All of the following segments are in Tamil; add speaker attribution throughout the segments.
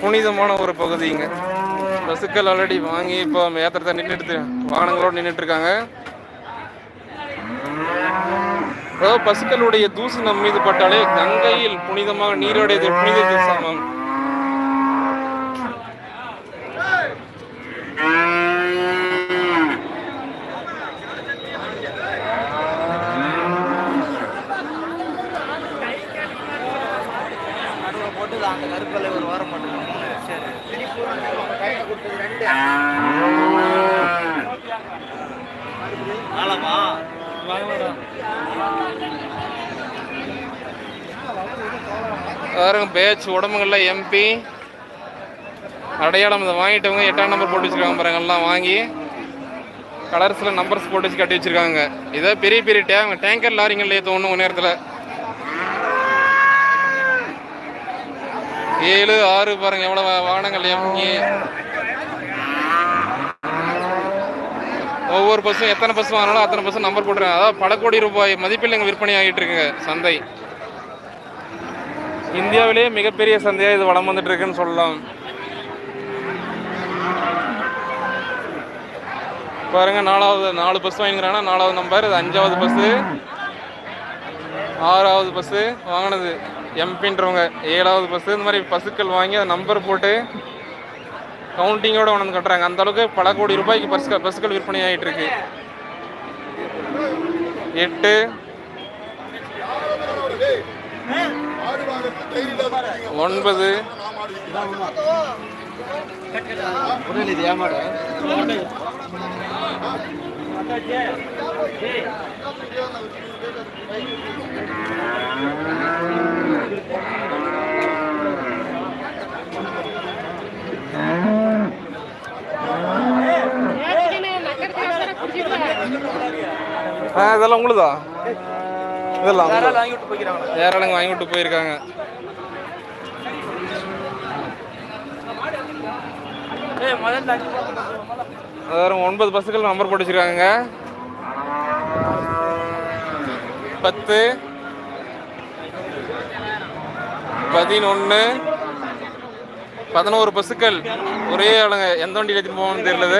Speaker 1: புனிதமான ஒரு பகுதிங்க. பசுக்கள் ஆல்ரெடி வாங்கி இப்போ ஏத்திரத்தை நின்றுட்டு வாகனங்களோடு நின்றுட்டு இருக்காங்க. அதாவது பசுக்களுடைய தூசு நம் மீது பட்டாலே கங்கையில் புனிதமாக நீரோடைய புனித சமம். பேட்ச் உடம்புகள்ல எம்பி அடையாளம் இதை வாங்கிட்டவங்க 8ஆம் நம்பர் போட்டு வச்சிருக்காங்க பாருங்க. எல்லாம் வாங்கி கலர்ஸில் நம்பர்ஸ் போட்டு வச்சு கட்டி வச்சிருக்காங்க. இதை பெரிய பெரிய டேங்கர் லாரிங்கள்ல ஏற்றணும் நேரத்தில் 7, 6 பாருங்க எவ்வளோ வாகனங்கள் எம்பி. ஒவ்வொரு பஸ்ஸும் எத்தனை பஸ் வாங்கினாலும் அத்தனை பஸ் நம்பர் போட்டுருக்காங்க. அதாவது பல கோடி ரூபாய் மதிப்பில் இங்கே விற்பனை ஆகிட்டு இருக்குங்க சந்தை. இந்தியாவிலேயே மிகப்பெரிய சந்தையாக இது வளம் வந்துட்டு இருக்குன்னு சொல்லலாம். பாருங்க 4 பஸ் வாங்கிக்கிறாங்கன்னா 4வது நம்பர், இது 5வது பஸ்ஸு, 6வது பஸ்ஸு வாங்கினது எம்பின்றவங்க, 7வது பஸ்ஸு. இந்த மாதிரி பஸ்ஸுக்கள் வாங்கி அதை நம்பர் போட்டு கவுண்டிங்கோட உணர்ந்து கட்டுறாங்க. அந்த அளவுக்கு பல கோடி ரூபாய்க்கு பஸ்ஸுக்கள் விற்பனை ஆகிட்டு இருக்கு. 8, 9 இதெல்லாம் உங்களுதா? இதெல்லாம் வேற ஆளுங்க வாங்கி விட்டு போயிருக்காங்க. அதாவது 9 பஸ்ஸுகள் நம்பர் போட்டு வச்சிருக்காங்க. 10, 11, 11 பஸ்ஸுக்கள் ஒரே ஆளுங்க. எந்த வண்டியில் எடுத்துட்டு போகணும்னு தெரியல.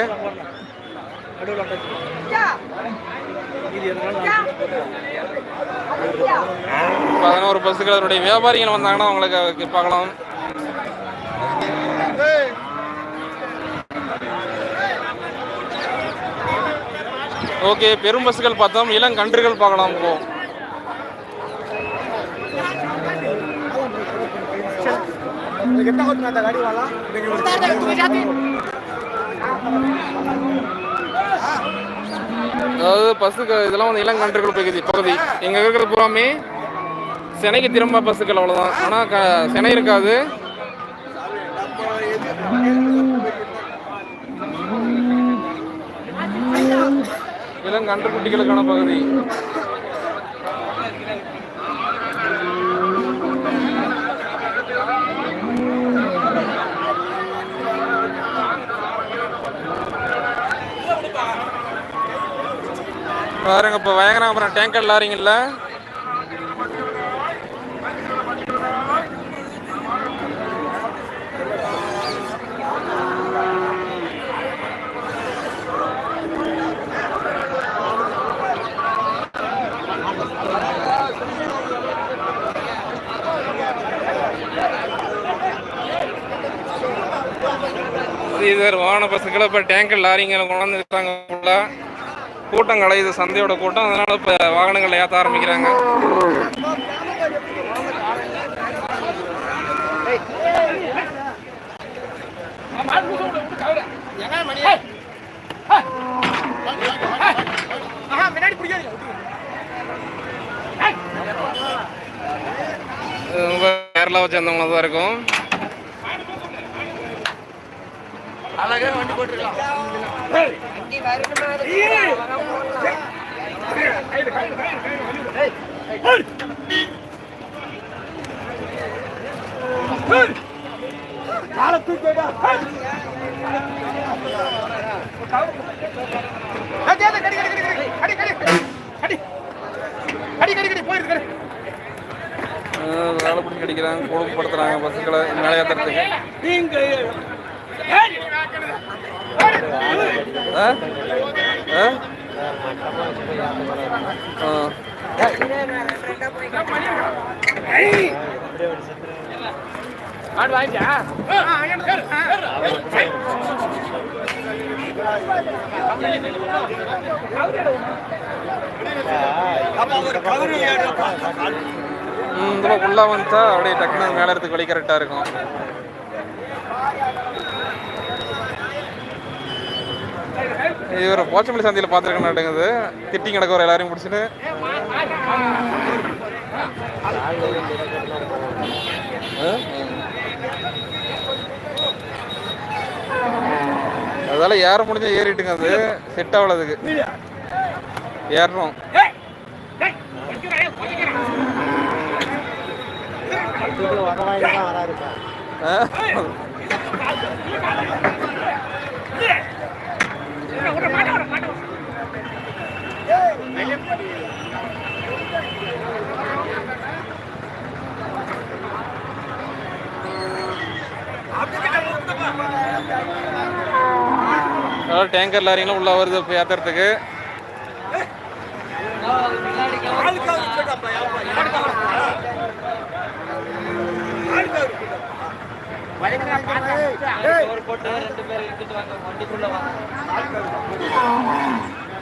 Speaker 1: 11 பஸ்ஸுகள் அதனுடைய வியாபாரிகள் வந்தாங்கன்னா அவங்களுக்கு பார்க்கலாம். ஓகே, பெரும் பஸ்ஸுகள் பார்த்தோம். இளங்கன்றுகள் பார்க்கலாம். இப்போ அதாவது பஸ்ஸுக்கு இதெல்லாம் வந்து இளங்கன்றுகள் பகுதி. எங்க இருக்கிறது பூராமே சென்னைக்கு திரும்ப பஸ்ஸுக்கள் அவ்வளோதான். ஆனால் சென்னை இருக்காது. இளங்கன்று குட்டிகளுக்கான பகுதி. பாருங்க இப்போ வாங்கினா அப்புறம் டேங்கர் லாரிங்கல்ல வாகன பஸ்ஸுக்களை இப்போ டேங்கர் லாரிங்களை கொண்டாந்து இருக்காங்க. கூட்டம் கலையுது, சந்தையோட கூட்டம். அதனால இப்போ வாகனங்களை ஏற்ற ஆரம்பிக்கிறாங்க. கேரளாவை சேர்ந்தவங்கள தான் இருக்கும். அழகா வண்டி போட்டுருக்கலாம். வேலை பிடிச்சி அடிக்கிறாங்க, கொடுமைப்படுத்துறாங்க பஸ்ஸுக்களை மேலே ஏற்றுறதுக்கு. இதில் உள்ளே வந்துட்டா அப்படியே டக்குனு மேலே இடத்துக்கு வழி கரெக்டாக இருக்கும். இது ஒரு போச்சமல்லி சந்தையில் பார்த்துருக்க மாட்டேங்குது. திட்டி கிடக்குற எல்லாரையும் பிடிச்சிட்டு அதால ஏற முடிஞ்ச ஏறிட்டுங்க. அது செட் ஆகலதுக்கு ஏறணும். டேங்கர் லாரிங்களும் உள்ள வருது இப்போ ஏற்றுறதுக்கு.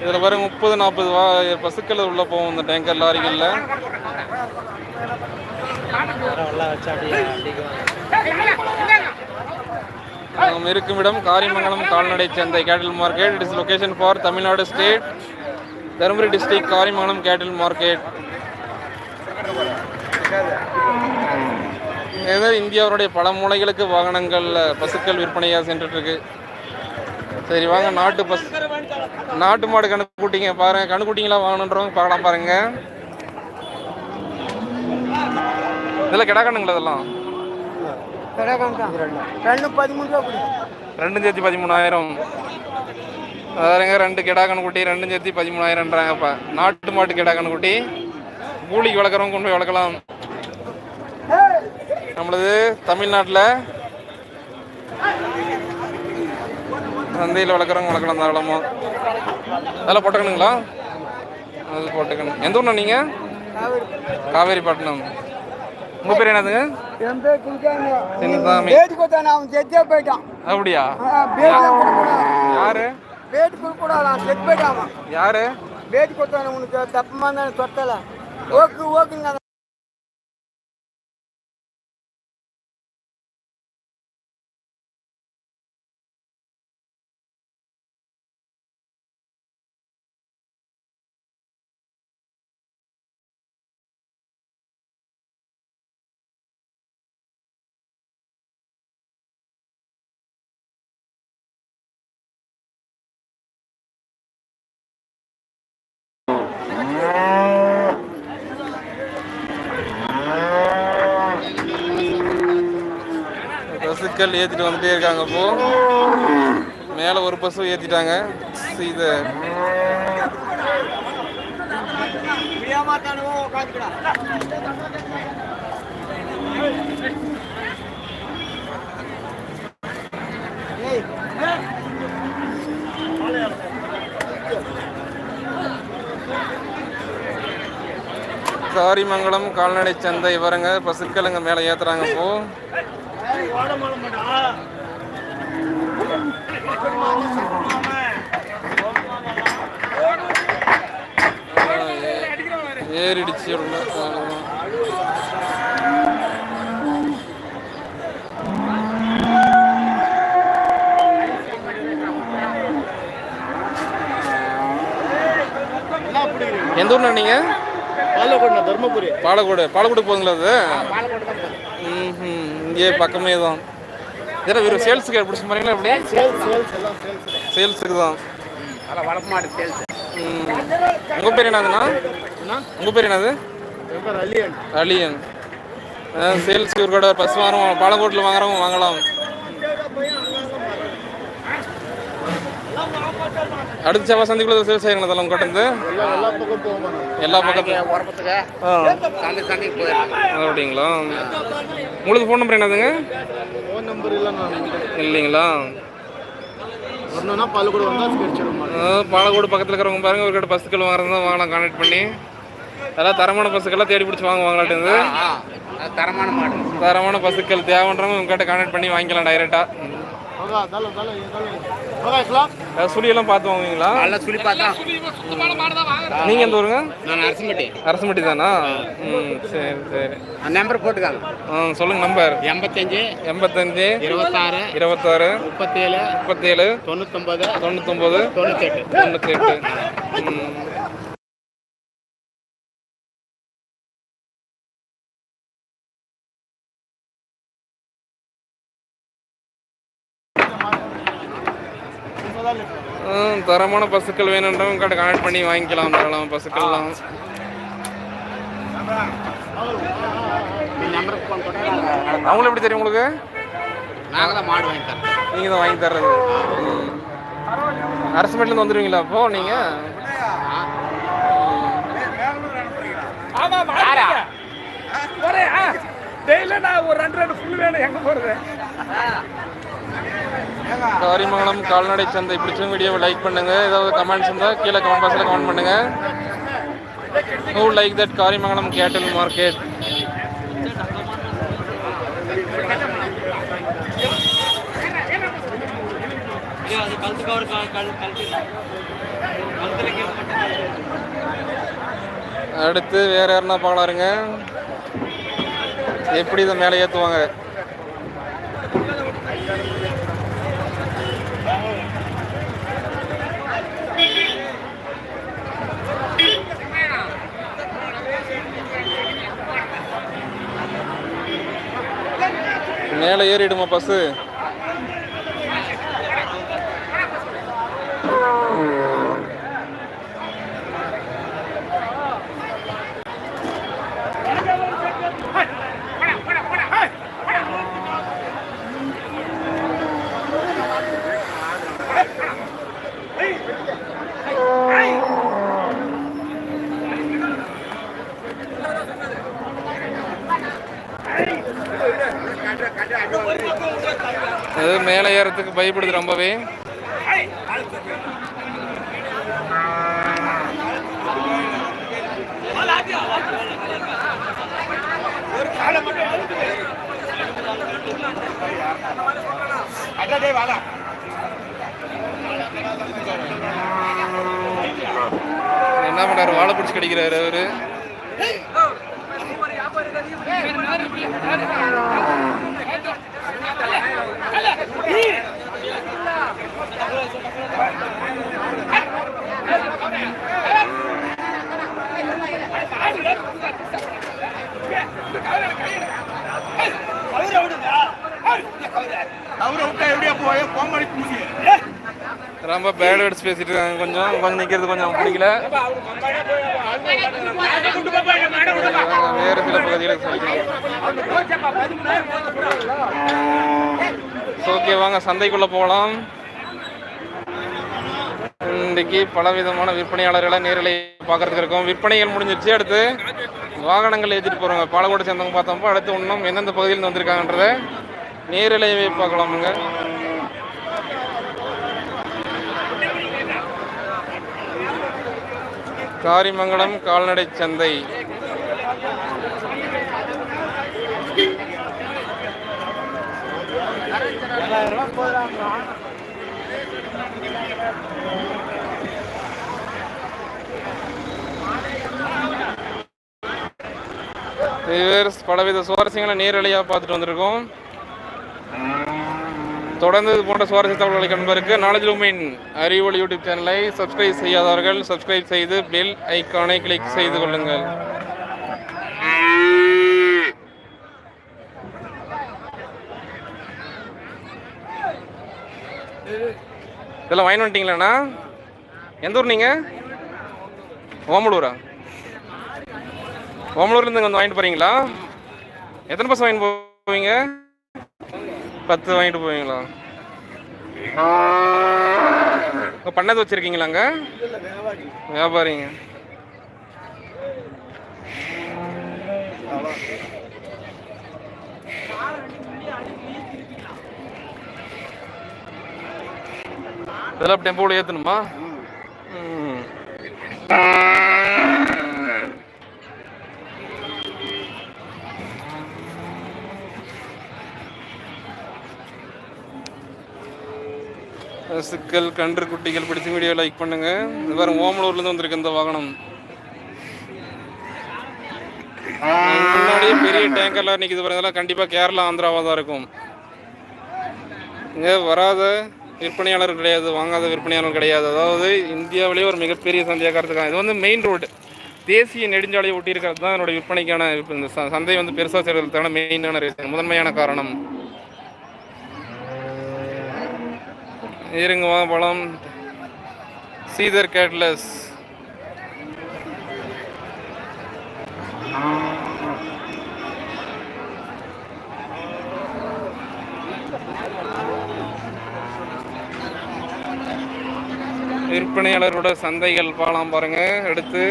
Speaker 1: இதில் பாருங்க 30-40 பசுக்கள் உள்ள போகும் இந்த டேங்கர் லாரிகளில். இருக்கும் இடம் காரிமங்கலம் கால்நடை சந்தை கேட்டில் market. It is location for Tamil Nadu state, Dharmapuri district, Karimangalam கேட்டில் மார்க்கெட். இந்தியாவுடைய பல மூலைகளுக்கு வாகனங்கள் பசுக்கள் விற்பனையாக சென்றுட்டு இருக்கு. சரி வாங்க, நாட்டு மாடு கணுக்குட்டிங்க பாருங்க. கணுக்குட்டிங்களா வாங்கணுன்றவங்க பார்க்கலாம் பாருங்க. இதெல்லாம் கிடா கண்ணுங்களா? இதெல்லாம் ரெண்டும் சேர்த்து 13,000. பாருங்க, 2 கிடா கணுக்குட்டி ரெண்டும் சேர்த்து 13,000ன்றாங்கப்பா. நாட்டு மாட்டு கிடா கணுக்குட்டி கூலிக்கு வளர்க்குறவங்க கொண்டு போய் வளர்க்கலாம். நம்மளது தமிழ்நாட்டில் சந்தையில் வளர்க்குறவங்க வளர்க்கலாம் தாராளமாக. அதெல்லாம் போட்டுக்கணுங்களா? அது போட்டுக்கணும். எந்த ஊர்ண்ணா நீங்கள்? காவேரிப்பட்டினம். உங்கள் பேர் என்னதுங்க? சின்னசாமி. அப்படியா? யாரு? யாரு? பசுக்கள் ஏற்றிட்டு வந்துட்டே இருக்காங்க. இப்போ மேலே ஒரு பசு ஏற்றிட்டாங்க. இது காரிமங்கலம் கால்நடை சந்தை வரங்க. பசுக்களுங்க மேலே ஏற்றுறாங்க. இப்போ ஏறிடுச்சு. எந்த ஊர்ண்ணா நீங்கள்? தர்மபுரி. பாலக்கோடு போகுங்களா? அது இங்கே பக்கமே தான். இதெல்லாம் வெறும் சேல்ஸுக்கு பிடிச்ச மாதிரிங்களா? எப்படி சேல்ஸுக்கு தான். உங்கள் பேர் என்னதுண்ணா? உங்கள் பேர் என்னது? அலியன். சேல்ஸுக்கு ஒரு கடை பஸ் வாங்குறோம். பாலக்கோட்டில் வாங்குறவங்க வாங்கலாம். அடுத்த செவ்வாய் சந்தைக்குள்ள சேல்ஸ் ஆயிருங்களா அதெல்லாம் கட்டந்து எல்லா பக்கத்துக்கும் அப்படிங்களா? உங்களுக்கு ஃபோன் நம்பர் என்னதுங்க?
Speaker 2: ஃபோன் நம்பர்
Speaker 1: இல்லைங்களா? பாலக்கோடு பக்கத்தில் இருக்கிறவங்க பாருங்க, ஒரு கிட்ட பஸ்ஸுக்கள் வாங்குறதா வாங்கலாம், கான்டாக்ட் பண்ணி. அதெல்லாம் தரமான பஸ்ஸுக்கெல்லாம் தேடி பிடிச்சி வாங்கலாட்டு. தரமான பஸ்ஸுக்கள் தேவைன்றவங்க உங்ககிட்ட கான்டாக்ட் பண்ணி வாங்கிக்கலாம் டைரெக்டாக. சுழியெல்லாம் பார்த்து வாங்குவீங்களா?
Speaker 3: சுழி பார்த்தா.
Speaker 1: நீங்கள் எந்த ஊருங்க?
Speaker 3: நான் அரசம்பட்டி.
Speaker 1: அரசம்பட்டி தானா? சரி சரி.
Speaker 3: நம்பர் போட்டுக்காங்க.
Speaker 1: சொல்லுங்கள். நம்பர்
Speaker 3: 85
Speaker 1: 86
Speaker 3: 26
Speaker 1: 37
Speaker 3: 37 99
Speaker 1: 98. தரமான பஸ்ஸுக்கள் வேணுன்றவங்க கிட்ட கனெக்ட் பண்ணி வாங்கிக்கலாம். தரலாம் பஸ்ஸுக்கள்லாம். அவங்களும் எப்படி தெரியும் உங்களுக்கு?
Speaker 3: நாங்கள் தான் மாடு வாங்கி தரோம்.
Speaker 1: நீங்கள் தான் வாங்கி தர்றது. அரசுமேட்லேருந்து வந்துடுவீங்களா அப்போ நீங்கள்? காரிமங்கலம் கால்நடை சந்தை பிடிச்ச வீடியோவை லைக் பண்ணுங்க. ஏதாவது கமெண்ட்ஸ் இருந்தால் கீழே கமெண்ட் பாக்ஸில் கமெண்ட் பண்ணுங்க. Who like that காரிமங்கலம் கேட்டல் மார்க்கெட்? அடுத்து வேற யாருன்னா பார்க்கலாருங்க. எப்படி இதை மேலே ஏற்றுவாங்க? மேலே ஏறிடுமா பஸ்ஸு? அது மேலே ஏறத்துக்கு பயப்படுது ரொம்பவே. என்ன பண்றாரு? வாழை பிடிச்சி கடிக்கிறாரு அவரு. ரொம்ப பேட் வேர்ட்ஸ் பேசிட்டு இருக்காங்க. கொஞ்சம் நிற்கிறது கொஞ்சம் பிடிக்கல. வேறு சில பகுதியில் ஓகே, வாங்க சந்தைக்குள்ளே போகலாம். இன்றைக்கு பலவிதமான விற்பனையாளர்களை நேரில் பார்க்கறதுக்கு இருக்கும். விற்பனைகள் முடிஞ்சிருச்சு. அடுத்து வாகனங்கள் ஏற்றிட்டு போகிறவங்க பாலக்கோடு சேர்ந்தவங்க பார்த்தோம்ப்போ அடுத்து இன்னும் எந்தெந்த பகுதியில் வந்திருக்காங்கன்றதை நேரிலேயே பார்க்கலாமுங்க. காரிமங்கலம் கால்நடை சந்தை. பலவித சுவாரஸ்யங்களை நேரலையாக பார்த்துட்டு வந்திருக்கோம். தொடர்ந்து இது போன்ற சுவாரஸ்ய தகவல்களை காண்பதற்கு நாலேஜ் லூமின் அறிவொளி யூடியூப் சேனலை சப்ஸ்கிரைப் செய்யாதவர்கள் சப்ஸ்கிரைப் செய்து பெல் ஐக்கானை கிளிக் செய்து கொள்ளுங்கள். இதெல்லாம் வாங்கி வந்துட்டீங்களாண்ணா? எந்த ஊர் நீங்கள்? ஓமலூரா? ஓமலூர்லேருந்து இங்கே வந்து வாங்கிட்டு போகிறீங்களா? எத்தனை பஸ் வாங்கிட்டு போவீங்க? 10 வாங்கிட்டு போவீங்களா? பண்ணது வச்சிருக்கீங்களாங்க? வியாபாரிங்க. இதெல்லாம் டெம்போவில் ஏற்றணுமா? சிக்கல் கன்று குட்டிகள் பிடிச்ச வீடியோ லைக் பண்ணுங்க. இது வேறு ஓமலூர்லேருந்து வந்திருக்கு இந்த வாகனம். முன்னாடியே பெரிய டேங்கர்லாம் நிற்கிது பாருங்க. இதெல்லாம் கண்டிப்பாக கேரளா ஆந்திராவாக தான் இருக்கும். இங்கே வராத விற்பனையாளர் கிடையாது, வாங்காத விற்பனையாளர் கிடையாது. அதாவது இந்தியாவிலேயே ஒரு மிகப்பெரிய சந்தையாக இருக்காங்க. இது வந்து மெயின் ரோடு, தேசிய நெடுஞ்சாலையை ஒட்டி இருக்கிறது தான் என்னோட விற்பனைக்கான இந்த சந்தை வந்து பெருசாக செய்கிறதுக்கான மெயினான ரீசன், முதன்மையான காரணம். இருங்க பழம் சீதர் கேட்லஸ். விற்பனையாளரோட சந்தைகள் பாலாம் பாருங்க. எடுத்து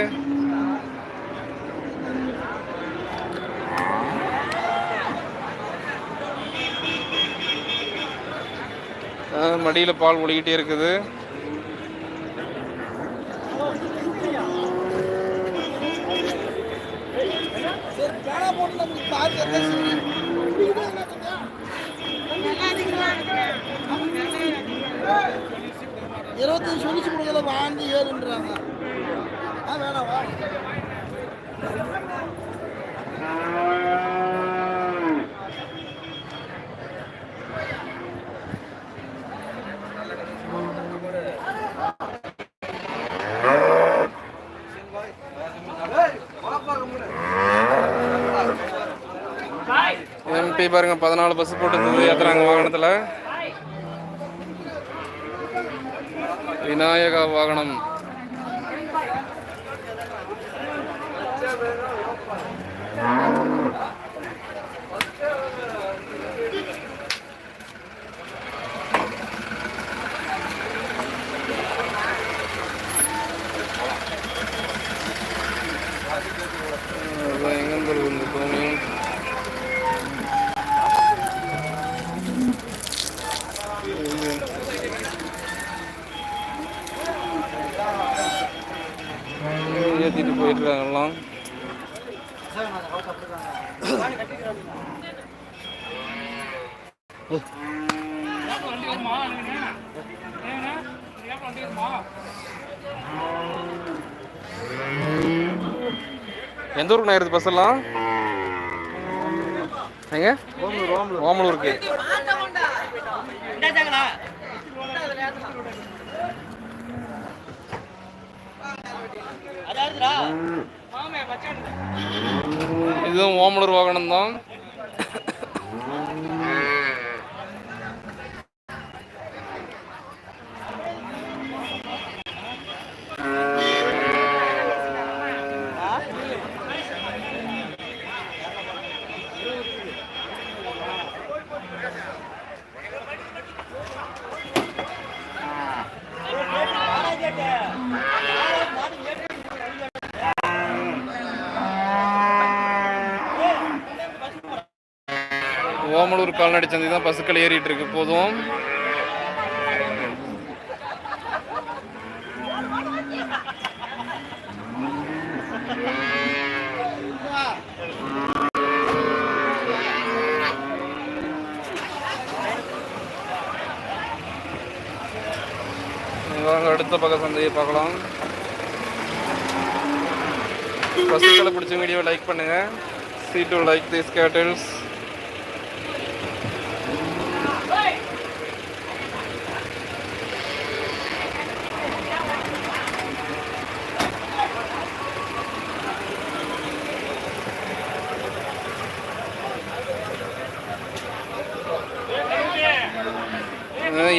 Speaker 1: மடியில் பால் ஒழிக்கிட்டே இருக்குது.
Speaker 2: இருபத்தஞ்சு சொல்லிச்சு கொடுக்கல, வாழ்ந்து ஏறுன்றாங்க. வேணாவா?
Speaker 1: எம்பி பாருங்க 14 பஸ் போட்டு ஏத்துறாங்க வாகனத்தில். விநாயகா வாகனம். எங்க தோணியும் ஏற்றிட்டு போயிட்டுருக்காங்கலாம். எந்த ஊருக்கு நான் பஸ் எல்லாம் எங்க? ஓமலூருக்கு. இதுவும் ஓமலூர் வாகனம் தான். ஓமலூர் கால்நடை சந்தை தான் பசுக்கள் ஏறிட்டு இருக்கு. போதும் அடுத்த பக்க சந்தையை பார்க்கலாம். பசுக்களை பிடிச்ச வீடியோ லைக் பண்ணுங்க. see to like these cattle.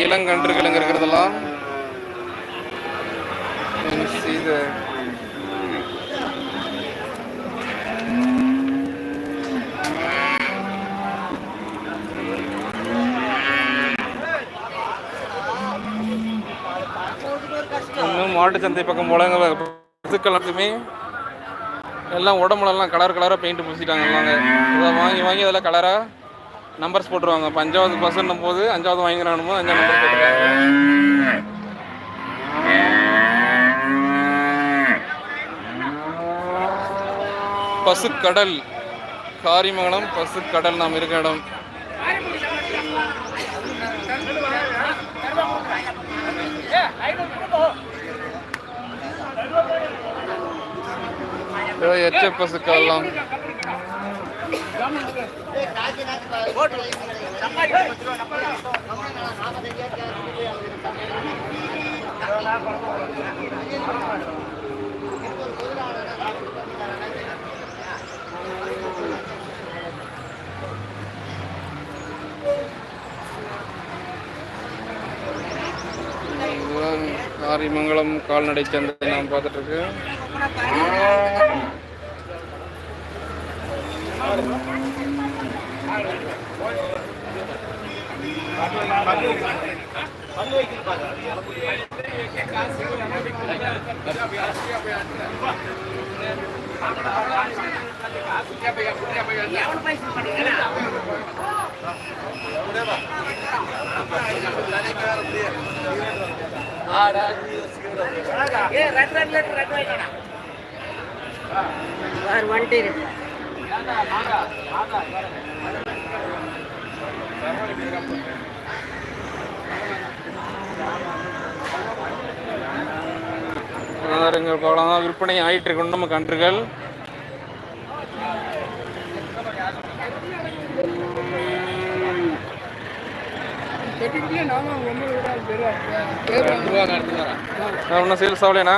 Speaker 1: இளங்கன்றுகள் இங்கே இருக்கிறதெல்லாம் இது மாட்டு சந்தை பக்கம் போலங்க. பசுக்களுக்குமே எல்லாம் உடம்புலலாம் கலர் கலராக பெயிண்ட் பூசிட்டாங்க எல்லாங்க. இதை வாங்கி அதில் கலராக நம்பர்ஸ் போட்டுருவாங்க. இப்போ 5வது பஸ்ஸுன்னும் போது 5வது வாங்கிக்கிறானும் போது 5 நம்பர் போட்டுருக்காங்க. பசுக்கடல், காரிமங்கலம் பசுக்கடல் நாம் இருக்க இடம். எச்ச பசுக்கெல்லாம் காரிமங்கலம் கால்நடை சந்தை நாம் பார்த்துட்டு இருக்கு. விற்பனை ஆயிட்டு இருக்கு நம்ம கன்றுகள். ஒன்றும் சேல்ஸ் ஆகலைண்ணா.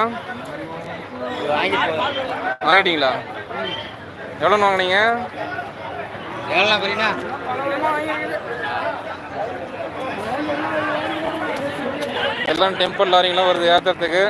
Speaker 1: வாங்கிட்டீங்களா? எவ்வளோன்னு வாங்கினீங்க? எல்லாம் டெம்பிள் லாரிங்களாம் வருது ஏற்றத்துக்கு.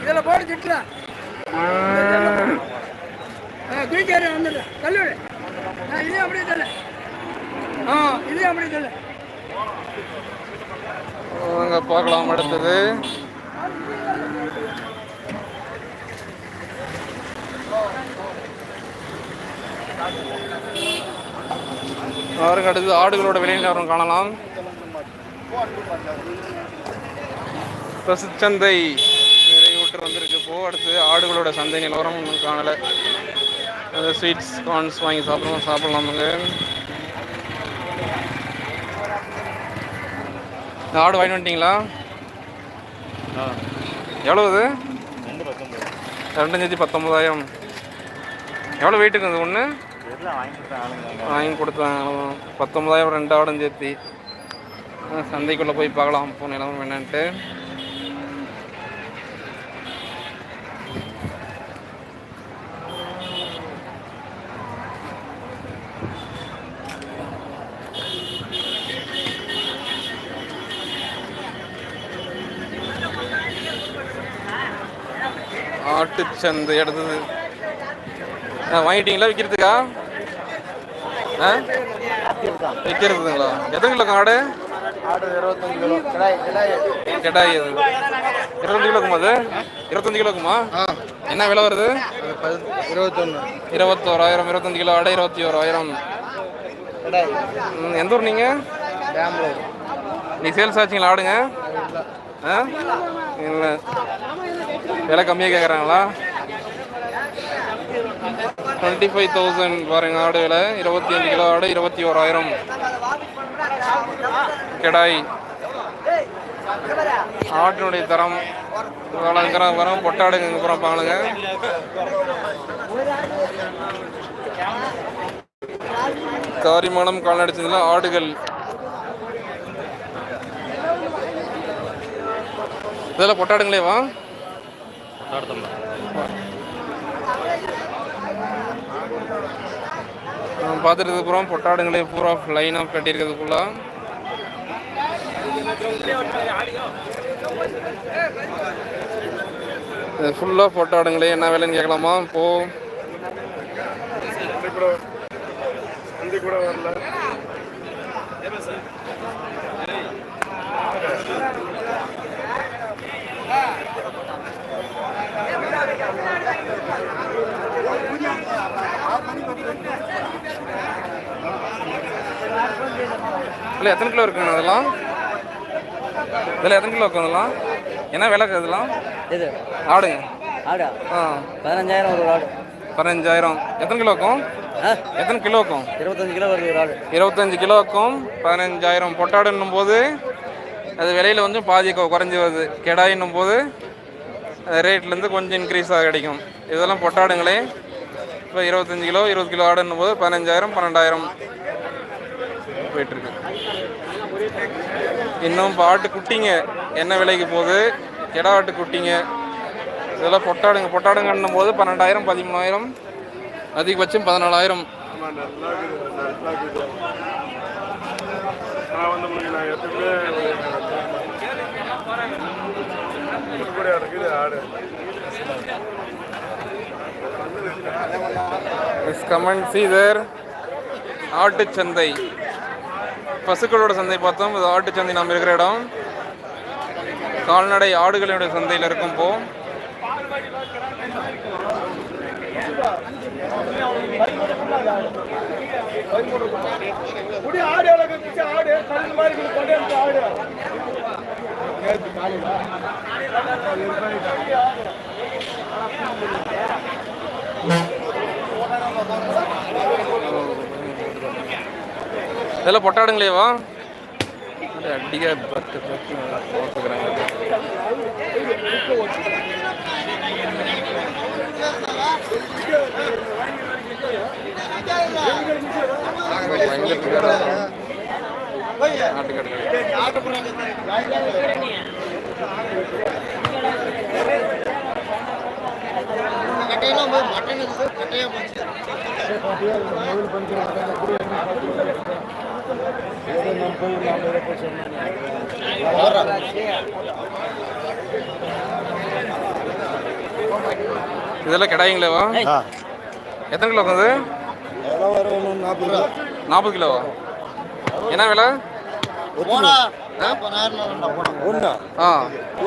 Speaker 2: இதில் போட்டு திட்டலாம். தூக்கி வந்துடு கல்லூரி. இதே அப்படியே தரல. இதே அப்படியே தரல.
Speaker 1: பார்க்கலாம் அடுத்தது. அடுத்தது ஆடுகளோட விலை நிலவரம் காணலாம். பசுச்சந்தை நிறைவுற்று வந்திருக்கு. இப்போ அடுத்து ஆடுகளோட சந்தை நிலவரம் ஒன்றும் காணலை. ஸ்வீட்ஸ் கார்ன்ஸ் வாங்கி சாப்பிடலாமுங்க. ஆடு வாங்கி வந்துட்டீங்களா? எவ்வளவு? 2,19,000. எவ்வளோ வெயிட்டுக்கு அது ஒன்று? வாங்கி கொடுத்தாங்க 19,000 2 ஆடும் சேர்த்தி. சந்தைக்குள்ளே போய் பார்க்கலாம் இப்போ நிலவரம் என்னன்ட்டு. ஆட்டுச்சந்தை அடுத்தது வாங்கிட்டீங்களா விற்கிறதுக்கா? ஆ விற்கிறதுங்களா? எத்தனை கிலோ ஆடு?
Speaker 3: ஆடு 25 கிலோ.
Speaker 1: கெடாய் அது 25 கிலோக்குமா? அது 25 கிலோக்குமா? என்ன விலை வருது?
Speaker 3: 21.
Speaker 1: 21,000. 25 கிலோ ஆடு 21,000. எந்த ஊர் நீங்கள்?
Speaker 3: பெங்களூர்.
Speaker 1: நீ சேல்ஸ் ஆச்சுங்களா ஆடுங்க? ஆ இல்லை, விலை கம்மியாக கேட்குறாங்களா? 25,000 பாருங்க ஆடு விலை. 25 கிலோ ஆடு 21,000. கெடாய் ஆட்டினுடைய தரம் வரும். பொட்டாடுங்க இங்கே அப்புறம் பாருங்க. காரிமானம் கால்நடை சந்தையில் ஆடுகள். இதெல்லாம் பொட்டாடுங்களேவா? பார்த்துட்டு இருக்கிறோம் பொட்டாடுங்களே பூரா லைனாக கட்டியிருக்கிறதுக்குள்ள. ஃபுல்லாக பொட்டாடுங்களே. என்ன விலைன்னு கேட்கலாமா? இப்போ
Speaker 4: கூட வரல.
Speaker 1: இல்லை எத்தனை கிலோ இருக்குங்க அதெல்லாம்? இதில் எத்தனை கிலோ இருக்கும் அதெல்லாம்? என்ன விலை இதெல்லாம்?
Speaker 5: இது
Speaker 1: ஆடுங்க
Speaker 5: ஆடா
Speaker 1: ஆ
Speaker 5: 15,000 ஒரு ஆடு.
Speaker 1: 15,000. எத்தனை கிலோ இருக்கும்? எத்தனை கிலோ இருக்கும்?
Speaker 5: 25 கிலோ வருது ஒரு ஆடு.
Speaker 1: 25 கிலோக்கும் 15,000. பொட்டாடுன்னும் போது அது விலையில் வந்து பாதி குறைஞ்சி வருது. கெடாயின்னும் போது ரேட்லேருந்து கொஞ்சம் இன்க்ரீஸாக கிடைக்கும். இதெல்லாம் பொட்டாடுங்களே. இப்போ 25 கிலோ 20 கிலோ ஆடுன்னும் போது 15,000 12,000 போயிட்டுருக்கு. இன்னும் இப்போ ஆட்டு குட்டிங்க என்ன விலைக்கு போகுது? கெடா ஆட்டு குட்டிங்க இதெல்லாம் பொட்டாடுங்கன்னும் போது 12,000 13,000, அதிகபட்சம் 14,000. ஆட்டுச்சந்தை, பசுக்களோட சந்தை பார்த்தோம். இது ஆட்டுச்சந்தை நாம் இருக்கிற இடம். கால்நடை ஆடுகளுடைய சந்தையில் இருக்கும். இப்போ இதெல்லாம் பொட்டாடுங்களேவா? அடிக்க போட்டுக்கிறாங்க. இதெல்லாம் கெடாயிங்களேவா? எத்தனை கிலோ அது? 40 கிலோவா? என்ன விலை?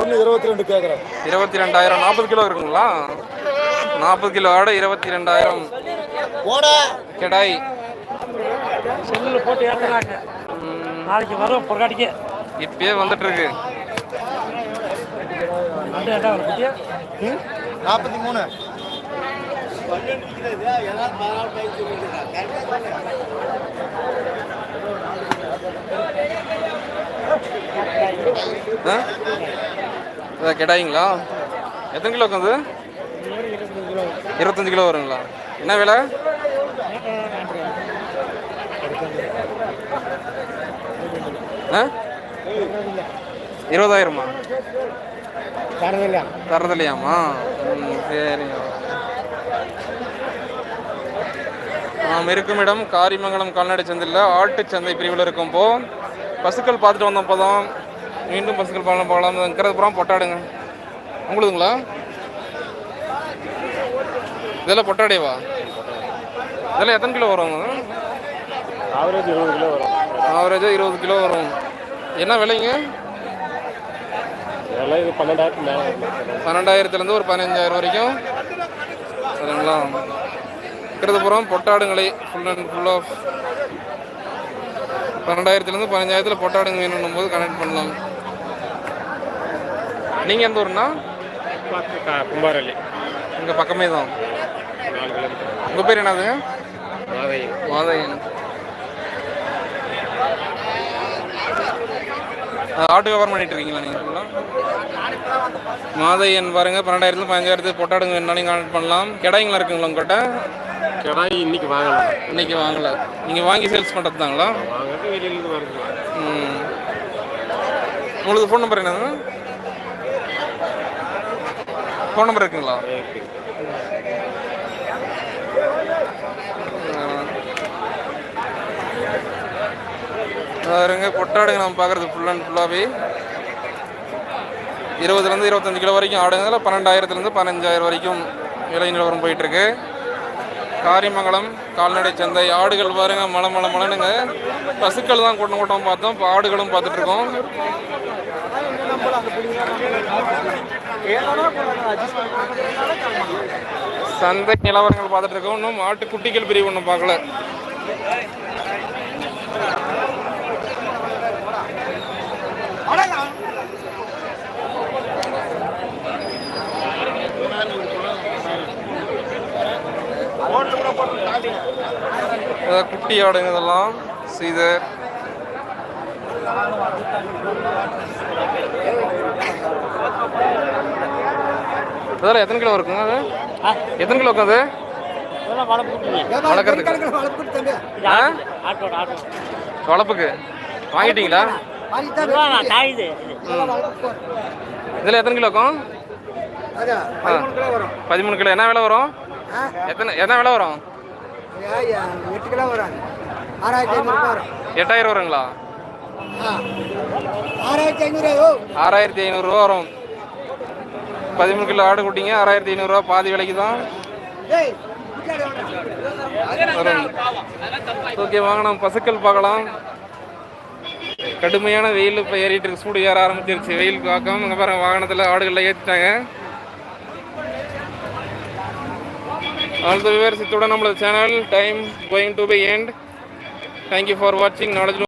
Speaker 4: ஒன்று 22 கேட்குறேன்.
Speaker 1: 22,000. 40 கிலோ இருக்குங்களா? 40 கிலோ ஆடு 22,000. கெடாய்
Speaker 5: செல்லில் போட்டு ஏற்றுறாங்க. நாளைக்கு வரும் பொருளாடிக்கு.
Speaker 1: இப்பயே வந்துட்டு இருக்கு.
Speaker 4: 43.
Speaker 1: கெடாயிங்களா? எத்தனை கிலோ அது? 25 கிலோ வருங்களா? என்ன விலை? ஆ 20,000மா? தரதில்லையாம்மா? சரிங்க. நாம் இருக்கும் இடம் காரிமங்கலம் கால்நடை சந்தையில் ஆட்டுச்சந்தை பிரிவில் இருக்கும். இப்போ பசுக்கள் பார்த்துட்டு வந்தப்போ தான் மீண்டும் பசுக்கள் பார்க்கலாம். இருக்கிறது புறம் பொட்டாடுங்க. உங்களுதுங்களா? இதெல்லாம் பொட்டாடேவா? இதெல்லாம் எத்தனை கிலோ வரும்?
Speaker 4: ஆவரேஜ் 20 கிலோ வரும்.
Speaker 1: ஆவரேஜாக 20 கிலோ வரும். என்ன விலைங்க?
Speaker 4: இதெல்லாம் இது 12,000 மேலே.
Speaker 1: 12,000 ஒரு 15,000 வரைக்கும் சரிங்களா? கிருதபுரம் பொட்டாடுங்களை ஃபுல் அண்ட் ஃபுல் ஆஃப் 12,000 15,000 பொட்டாடுங்க வேணும் போது கனெக்ட் பண்ணலாம். நீங்கள் எந்த ஊருண்ணா?
Speaker 4: கும்பாரல்லி.
Speaker 1: இங்கே பக்கமே தான்.
Speaker 4: 4 கிலோமீட்டர்.
Speaker 1: உங்கள் பேர் என்னதுங்க?
Speaker 4: மாதையன்.
Speaker 1: மாதையன். ஆட்டு வியாபாரம் பண்ணிட்டு இருக்கீங்களா நீங்கள்? மாதையன் பாருங்க 12,000 15,000 பொட்டாடுங்க வேணாலும் கான்டெக்ட் பண்ணலாம். கிடாய்ங்களா இருக்குங்களா உங்கள்கிட்ட?
Speaker 4: கிடாய் இன்னைக்கு வாங்கலாம்.
Speaker 1: இன்னைக்கு வாங்கல. நீங்கள் வாங்கி சேல்ஸ் பண்ணுறது தாங்களா?
Speaker 4: வாங்கிட்டு வெளியிலேருந்து வருது.
Speaker 1: உங்களுக்கு ஃபோன் நம்பர் என்னது? ஃபோன் நம்பர் இருக்குங்களா? பாருங்க பொட்டாடுங்க நம்ம பார்க்குறது ஃபுல் அண்ட் ஃபுல்லாகவே 20 25 கிலோ வரைக்கும் ஆடுங்க. 12,000 15,000 வரைக்கும் விலை நிலவரம் போயிட்டுருக்கு. காரிமங்கலம் கால்நடை சந்தை. ஆடுகள் பாருங்க மலனுங்க. பசுக்கள் தான் கூட்டம் பார்த்தோம். இப்போ ஆடுகளும் பார்த்துட்ருக்கோம். சந்தை நிலவரங்கள் பார்த்துட்ருக்கோம். இன்னும் மாட்டு குட்டிகள் பிரிவு ஒன்றும் பார்க்கல. குட்டி ஆடுங்க இதெல்லாம். சீதர் இதெல்லாம் எத்தனை கிலோ இருக்குங்க? அது எத்தனை கிலோ இருக்கும்? அது வளர்க்குறதுக்கு வளர்ப்புக்கு வாங்கிட்டீங்களா? இதில் எத்தனை கிலோ இருக்கும்? 13 கிலோ. என்ன விலை வரும்? என்ன விலை வரும்?
Speaker 2: 8 கிலோ வரும். 6,500 வரும்.
Speaker 1: 8,000 வருங்களா? 6,500 ரூபா வரும். 13 கிலோ ஆடு குட்டிங்க 6,500 ரூபா. பாதி விலைக்கு தான் வரும். ஓகே, வாங்க நம்ம பசுக்கள் பார்க்கலாம். கடுமையான வெயில் இப்போ ஏறிட்டு இருக்கு. சூடு ஏற ஆரம்பிச்சிருச்சு. வெயில் காக்கம். இங்கே பாருங்க வாகனத்தில் ஆடுகளில் ஏற்றிட்டாங்க. ஆல் தி வியூவர்ஸ், இத்துடன் நம்மளோட channel time going to bye end. Thank you for வாட்சிங் நாலேஜ்.